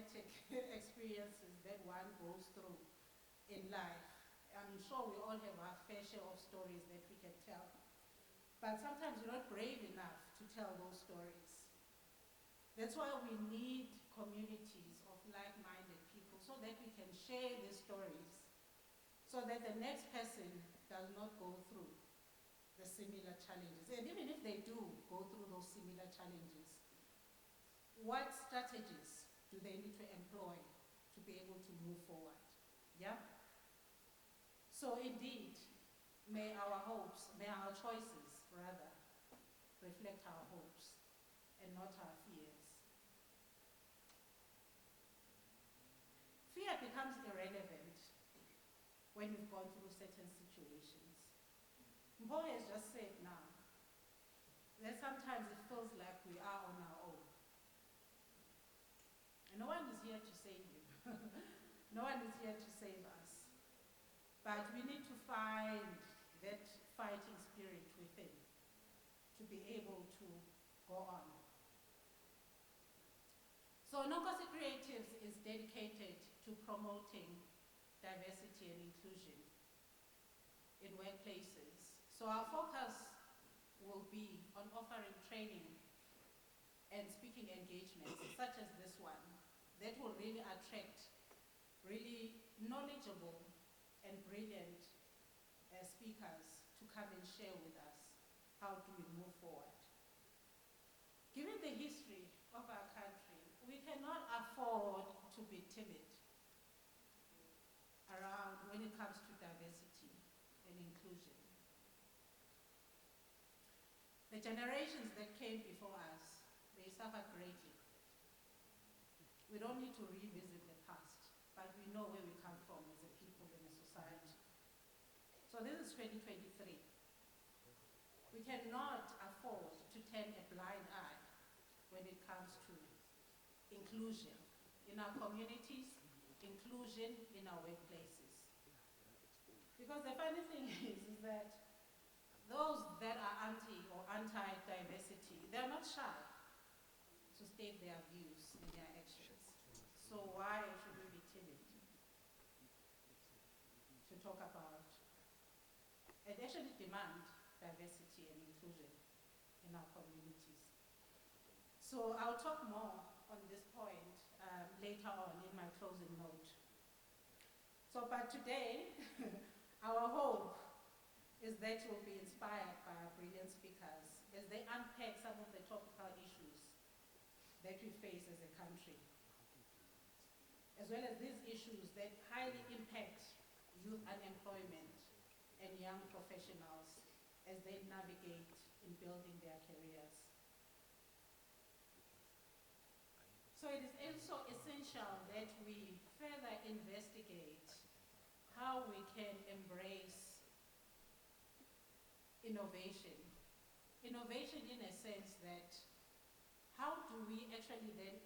traumatic experiences that one goes through in life. I'm sure we all have our fair share of stories that we can tell. But sometimes we're not brave enough to tell those stories. That's why we need communities of like-minded people so that we can share these stories so that the next person does not go through the similar challenges. And even if they do go through those similar challenges, what strategies do they need to employ to be able to move forward? Yeah? So indeed, may our choices rather, reflect our hopes and not our fears. Fear becomes irrelevant when we've gone through certain situations. Mpo has just said now that sometimes it feels like we are on our own. And no one is here to save you. No one is here to save us. But we need to find that fighting spirit within to be able to go on. So Nonkosi Creatives is dedicated to promoting diversity and inclusion in workplaces. So our focus will be on offering training and speaking engagements such as this one that will really attract really knowledgeable and brilliant speakers to come and share with us how do we move forward. Given the history of our country, we cannot afford to be timid around when it comes to diversity and inclusion. The generations that came before us, they suffered greatly. We don't need to revisit the past, but we know where we come from as a people and a society. So this is 2023. We cannot afford to turn a blind eye when it comes to inclusion in our communities, inclusion in our workplaces. Because the funny thing is that those that are anti or anti-diversity, they're not shy to state their views and their actions. So why should we be timid to talk about and actually demand diversity and inclusion in our communities? So I'll talk more on this point later on in my closing note. So, but today, our hope is that you'll be inspired by our brilliant speakers as they unpack some of the topical issues that we face as a country, as well as these issues that highly impact youth unemployment and young professionals as they navigate in building their careers. So it is also essential that we further investigate how we can embrace innovation. Innovation in a sense that how do we actually then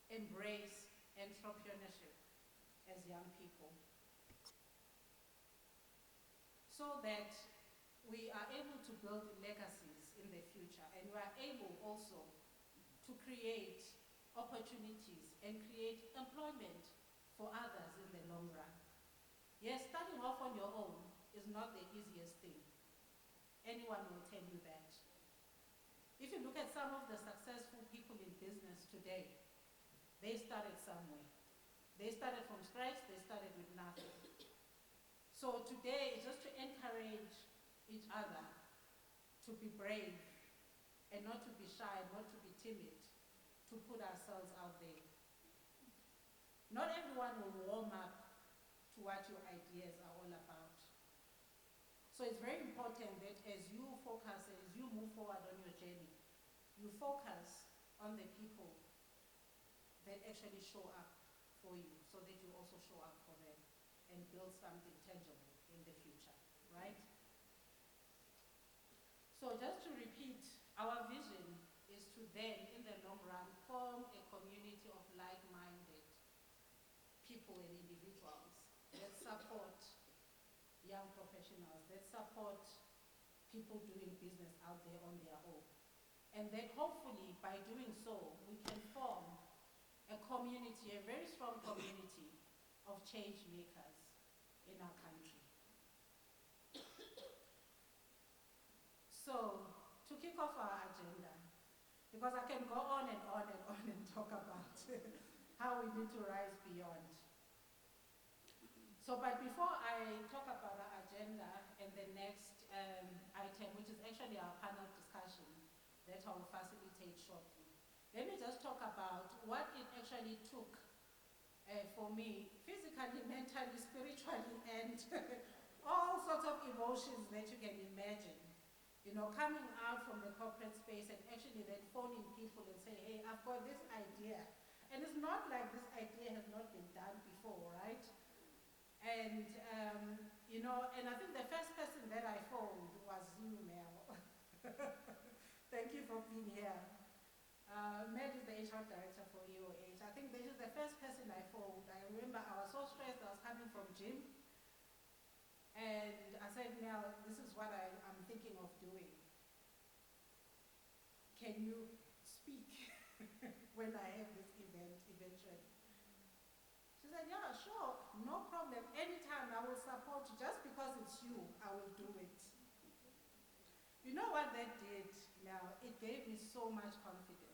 embrace entrepreneurship as young people so that we are able to build legacies in the future and we are able also to create opportunities and create employment for others in the long run. Yes, starting off on your own is not the easiest thing. Anyone will tell you that. If you look at some of the successful people in business today, they started somewhere. They started from scratch, they started with nothing. So today is just to encourage each other to be brave and not to be shy, not to be timid, to put ourselves out there. Not everyone will warm up to what your ideas are all about. So it's very important that as you focus, as you move forward on your journey, you focus on the people that actually show up for you so that you also show up for them and build something tangible in the future, right? So just to repeat, our vision is to then, in the long run, form a community of like-minded people and individuals that support young professionals, that support people doing business out there on their own. And that hopefully by doing so, we can form a community to a very strong community of change makers in our country. So, to kick off our agenda, because I can go on and on and on and talk about how we need to rise beyond. So, but before I talk about our agenda and the next item, which is actually our panel discussion that I will facilitate shortly, let me just talk about what it actually took for me, physically, mentally, spiritually, and all sorts of emotions that you can imagine. You know, coming out from the corporate space and actually then phoning people and say, hey, I've got this idea. And it's not like this idea has not been done before, right? And, you know, and I think the first person that I phoned was you, Mel. Thank you for being here. Mel is the HR director for EOH. I think this is the first person I phoned. I remember I was so stressed, I was coming from gym. And I said, Mel, this is what I'm thinking of doing. Can you speak when I have this event eventually? She said, yeah, sure, no problem. Anytime I will support you. Just because it's you, I will do it. You know what that did, Mel? It gave me so much confidence.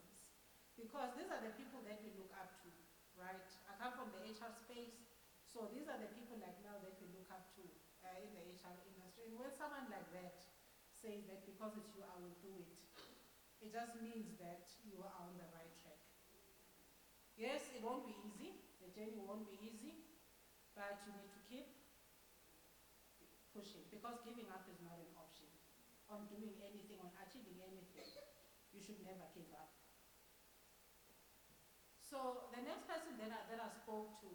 Because these are the people that we look up to, right? I come from the HR space, so these are the people like Mel that we look up to in the HR industry. And when someone like that says that because it's you, I will do it, it just means that you are on the right track. Yes, it won't be easy. The journey won't be easy, but you need to keep pushing, because giving up is not an option. On doing anything, on achieving anything, you should never give up. So the next person that I spoke to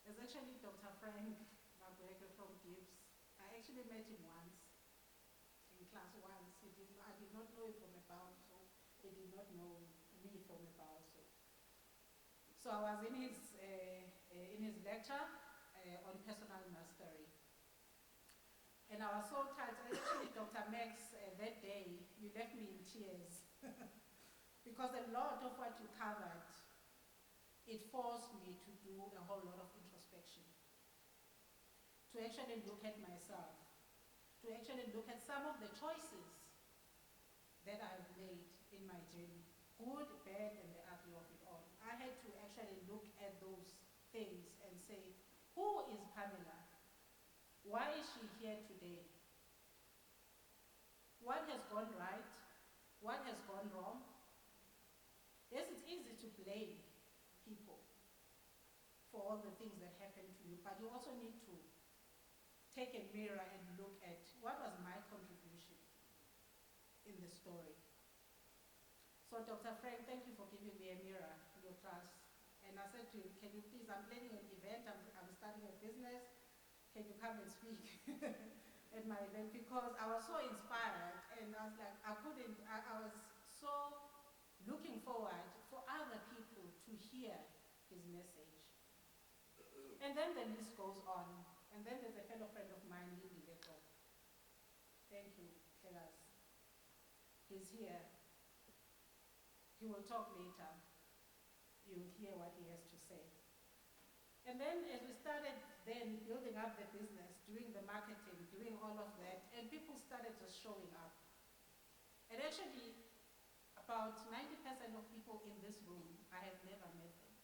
is actually Dr. Frank Magweke from Gibbs. I actually met him once in class once. I did not know him from a Bauso. He did not know me from a Bauso. So I was in his lecture on personal mastery. And I was so touched. Actually, Dr. Max, that day, you left me in tears. Because a lot of what you covered, it forced me to do a whole lot of introspection. To actually look at myself. To actually look at some of the choices that I've made in my journey. Good, bad, and the ugly of it all. I had to actually look at those things and say, who is Pamela? Why is she here today? What has gone right? What has gone wrong? Yes, it's easy to blame people for all the things that happen to you, but you also need to take a mirror and look at what was my contribution in the story. So Dr. Frank, thank you for giving me a mirror in your class. And I said to him, can you please, I'm planning an event, I'm starting a business, can you come and speak at my event? Because I was so inspired, and I was like, I was so looking forward for other people to hear his message. And then the list goes on. And then there's a fellow friend of mine, Lily Leto. Thank you, Kelas. He's here. He will talk later. You'll hear what he has to say. And then as we started then building up the business, doing the marketing, doing all of that, and people started just showing up. And actually, about 90% of people in this room, I have never met them.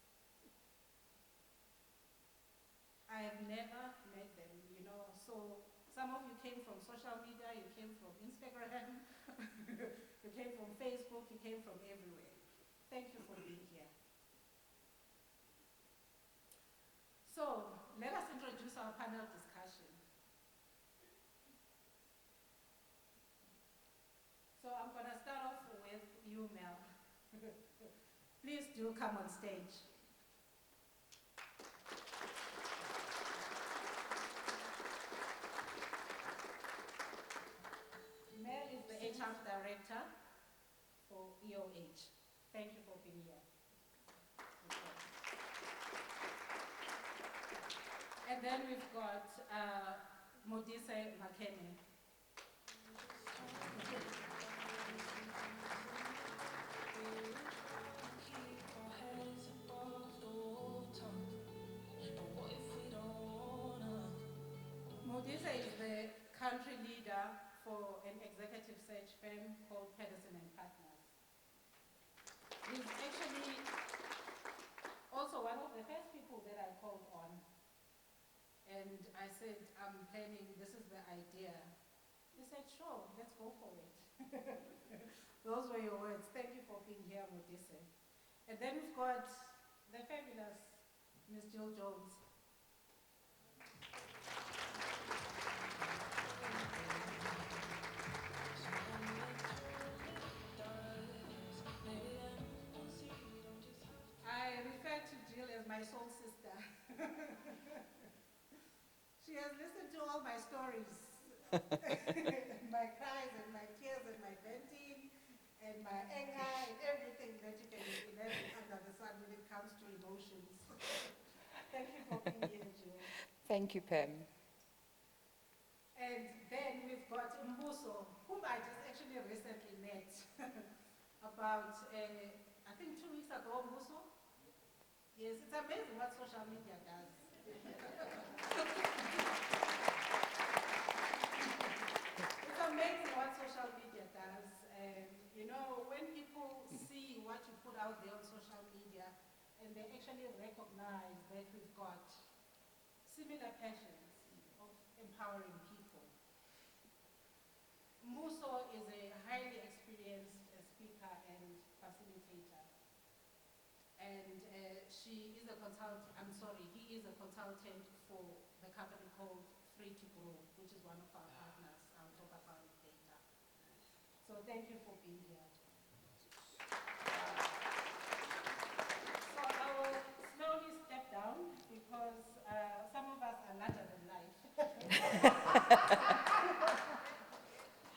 I have never met them, you know. So some of you came from social media, you came from Instagram, you came from Facebook, you came from everywhere. Thank you for being here. So let us introduce our panel discussion. So I'm going to start off with you, Mel. Please do come on stage. Mel is the HR director for EOH. Thank you for being here. Okay. And then we've got Modise Makene. of the first people that I called on. And I said, I'm planning, this is the idea. He said, sure, let's go for it. Those were your words. Thank you for being here, Modise. And then we've got the fabulous Miss Jill Jones. I refer to Jill as my soul sister. She has listened to all my stories, my cries and my tears and my venting and my anger and everything that you can imagine under the sun when it comes to emotions. Thank you for being here, Jill. Thank you, Pam. And then we've got Mbuso, whom I just actually recently met about, I think 2 weeks ago, Mbuso. Yes, it's amazing what social media does. It's amazing what social media does. And, you know, when people see what you put out there on social media and they actually recognize that we've got similar passions of empowering people. Muso is a highly experienced speaker and facilitator. And he is a consultant for the company called Free to Grow, which is one of our partners. I'll talk about it later. So thank you for being here. So I will slowly step down because some of us are larger than life.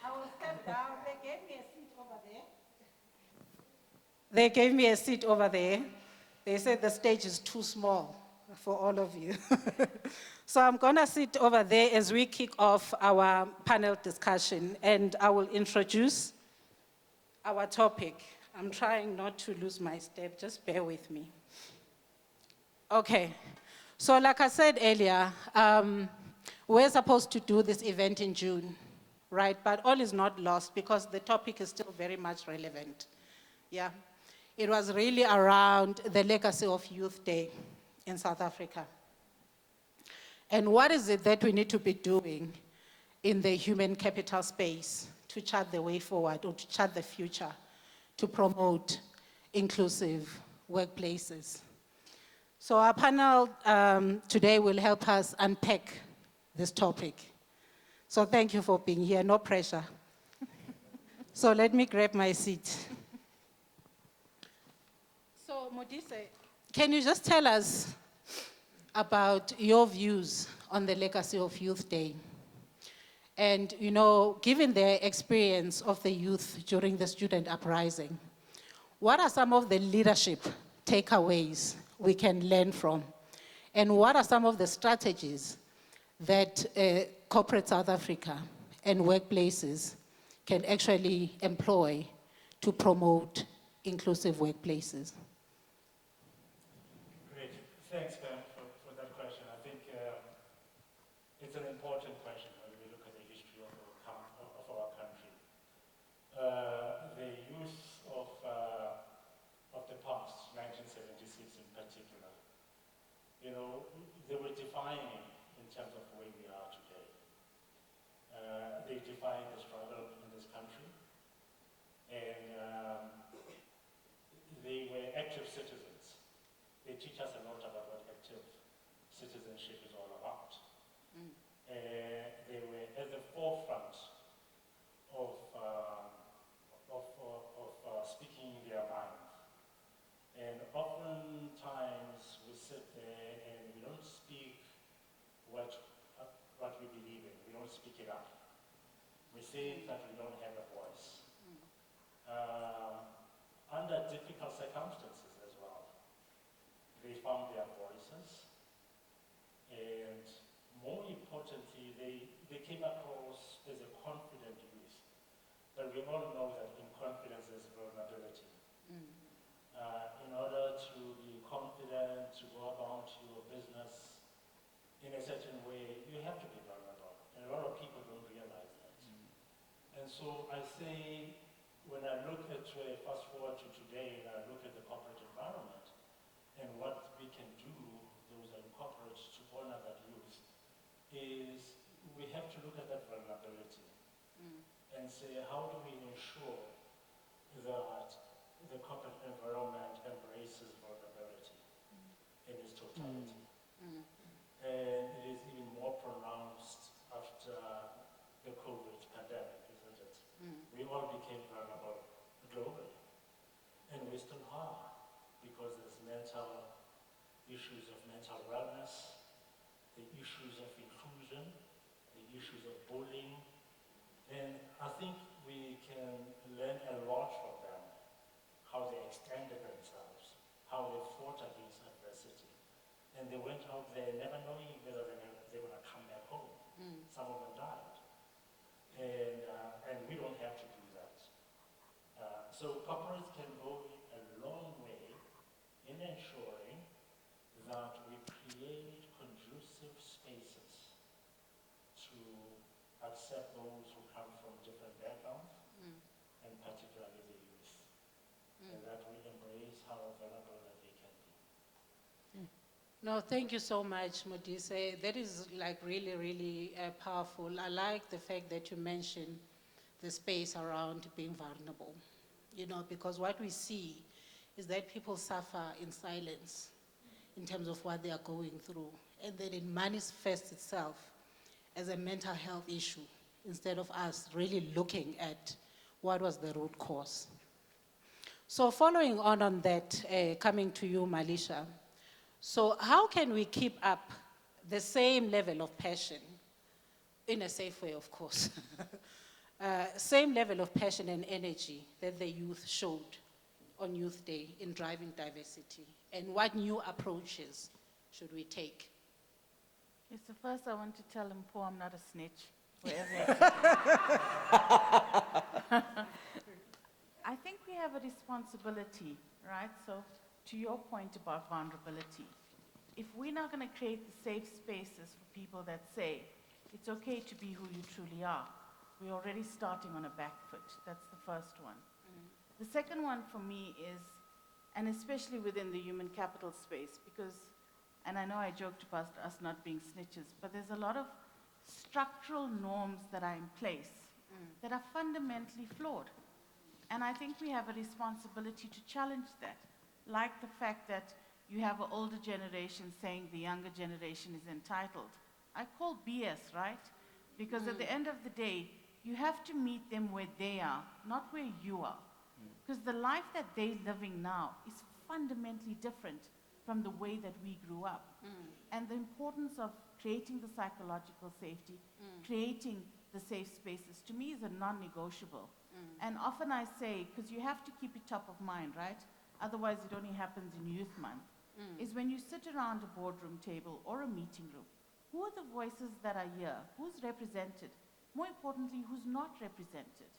I will step down. They gave me a seat over there. They gave me a seat over there. They said the stage is too small for all of you. So I'm going to sit over there as we kick off our panel discussion, and I will introduce our topic. I'm trying not to lose my step, just bear with me. Okay, so like I said earlier, we're supposed to do this event in June, right? But all is not lost because the topic is still very much relevant. Yeah. It was really around the legacy of Youth Day in South Africa. And what is it that we need to be doing in the human capital space to chart the way forward or to chart the future to promote inclusive workplaces? So our panel today will help us unpack this topic. So thank you for being here, no pressure. So let me grab my seat. So Modise, can you just tell us about your views on the legacy of Youth Day? And, you know, given the experience of the youth during the student uprising, what are some of the leadership takeaways we can learn from? And what are some of the strategies that corporate South Africa and workplaces can actually employ to promote inclusive workplaces? Great. Thanks, Pam, for that question. I think it's an important question when we look at the history of our country. The youth of the past, 1976 in particular, you know, they were defining in terms of where we are today. They defined the struggle in this country, and they were active citizens. They teach us a lot about what active citizenship is all about. They were at the forefront of speaking their mind. And oftentimes we sit there and we don't speak what we believe in. We don't speak it up. We say that we don't have a voice. Under difficult circumstances as well, they found their voices, and more importantly, they came across as a confident youth. But we all know that in confidence there's vulnerability. In order to be confident, to go about your business in a certain way, you have to be vulnerable. And a lot of people don't realize that. And so I say, when I look at, fast forward to today, and I look at the corporate environment and what we can do is we have to look at that vulnerability Mm. and say, how do we ensure that the corporate environment embraces vulnerability in its totality? Mm. And it is even more pronounced after the COVID pandemic, isn't it? Mm. We all became vulnerable globally, and we still are, because there's mental issues of mental wellness, the issues of inclusion, the issues of bullying, and I think we can learn a lot from them, how they extended themselves, how they fought against adversity. And they went out there never knowing whether they're going to come back home. Mm. Some of them died. And we don't have to do that. So corporates can go a long way in ensuring that we create conducive spaces to accept those who come from different backgrounds, Mm. and particularly the youth, Mm. and that we embrace how vulnerable that they can be. No, thank you so much, Modise. That is like really, really powerful. I like the fact that you mentioned the space around being vulnerable, you know, because what we see is that people suffer in silence in terms of what they are going through, and then it manifests itself as a mental health issue instead of us really looking at what was the root cause. So following on that, coming to you, Malisha, so how can we keep up the same level of passion, in a safe way, of course, same level of passion and energy that the youth showed on Youth Day in driving diversity? And what new approaches should we take? Yes, so first I want to tell him, Paul, I'm not a snitch. Wherever I I think we have a responsibility, right? So to your point about vulnerability, if we're not going to create the safe spaces for people that say, it's okay to be who you truly are, we're already starting on a back foot. That's the first one. The second one for me is, and especially within the human capital space, because, and I know I joked about us not being snitches, but there's a lot of structural norms that are in place that are fundamentally flawed. And I think we have a responsibility to challenge that, like the fact that you have an older generation saying the younger generation is entitled. I call BS, right? Because at the end of the day, you have to meet them where they are, not where you are. Because the life that they're living now is fundamentally different from the way that we grew up. And the importance of creating the psychological safety, creating the safe spaces, to me is a non-negotiable. And often I say, because you have to keep it top of mind, right? Otherwise it only happens in Youth Month, is when you sit around a boardroom table or a meeting room, who are the voices that are here? Who's represented? More importantly, who's not represented?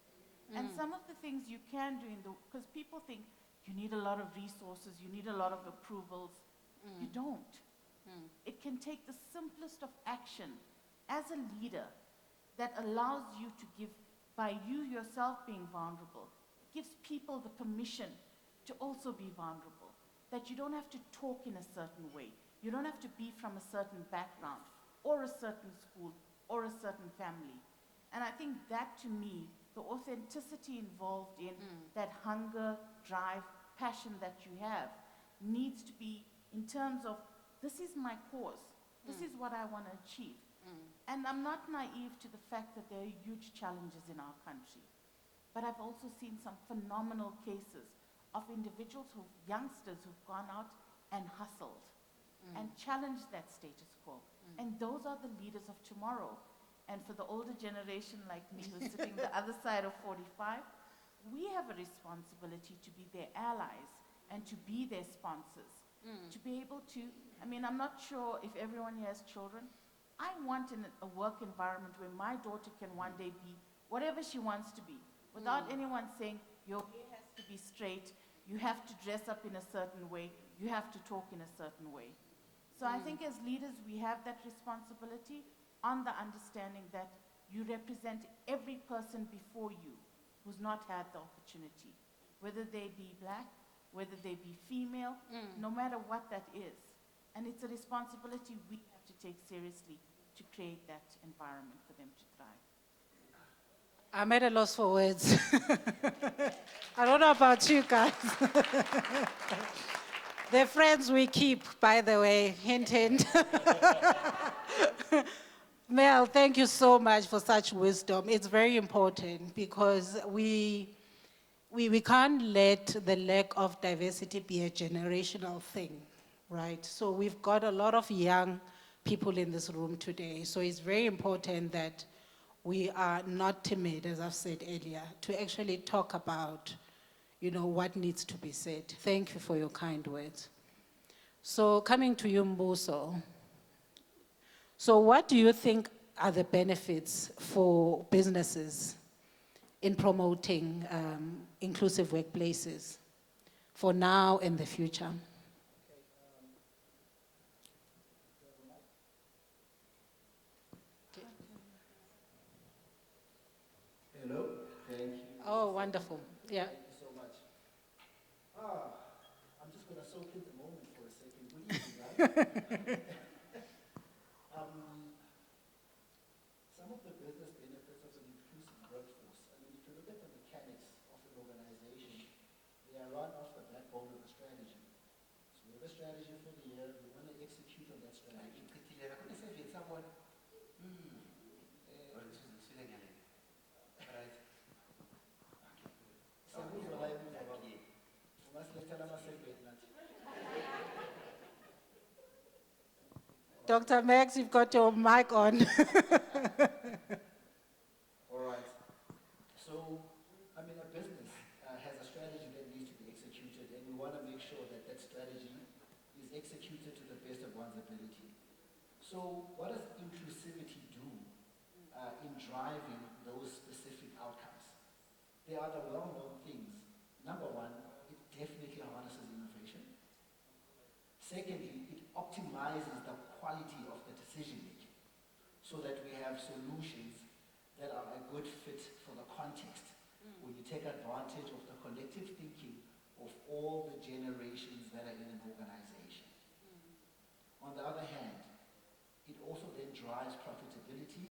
And some of the things you can do because people think you need a lot of resources, you need a lot of approvals. You don't. It can take the simplest of action as a leader that allows you to give, by you yourself being vulnerable, gives people the permission to also be vulnerable. That you don't have to talk in a certain way. You don't have to be from a certain background or a certain school or a certain family. And I think that, to me, the authenticity involved in that hunger, drive, passion that you have needs to be in terms of, this is my cause. This is what I want to achieve. And I'm not naive to the fact that there are huge challenges in our country. But I've also seen some phenomenal cases of individuals, youngsters who've gone out and hustled and challenged that status quo. And those are the leaders of tomorrow. And for the older generation like me who's sitting the other side of 45, we have a responsibility to be their allies and to be their sponsors. To be able to, I mean, I'm not sure if everyone here has children. I want a work environment where my daughter can one day be whatever she wants to be, without anyone saying, your hair has to be straight, you have to dress up in a certain way, you have to talk in a certain way. So I think as leaders, we have that responsibility on the understanding that you represent every person before you who's not had the opportunity, whether they be black, whether they be female, no matter what that is. And it's a responsibility we have to take seriously to create that environment for them to thrive. I'm at a loss for words. I don't know about you guys. The friends we keep, by the way, hint, hint. Mel, thank you so much for such wisdom. It's very important because we can't let the lack of diversity be a generational thing, right? So we've got a lot of young people in this room today. So it's very important that we are not timid, as I've said earlier, to actually talk about, what needs to be said. Thank you for your kind words. So coming to you, Mbuso. So what do you think are the benefits for businesses in promoting inclusive workplaces for now and the future? Hello, thank you. Oh, wonderful. Yeah. Thank you so much. I'm just going to soak in the moment for a second. Good evening, guys. Some of the business benefits of an inclusive workforce. I mean, if you look at the mechanics of an organization, they are run off the backbone of a strategy. So we have a strategy for the year. We want to execute on that strategy. Someone. Dr. Max, you've got your mic on. All right. So, I mean, a business has a strategy that needs to be executed, and we want to make sure that that strategy is executed to the best of one's ability. So, what does inclusivity do in driving those specific outcomes? They are the well-known things. Number one, it definitely harnesses innovation. Secondly, it optimizes the quality of the decision making so that we have solutions that are a good fit for the context, where you take advantage of the collective thinking of all the generations that are in an organization. On the other hand, it also then drives profitability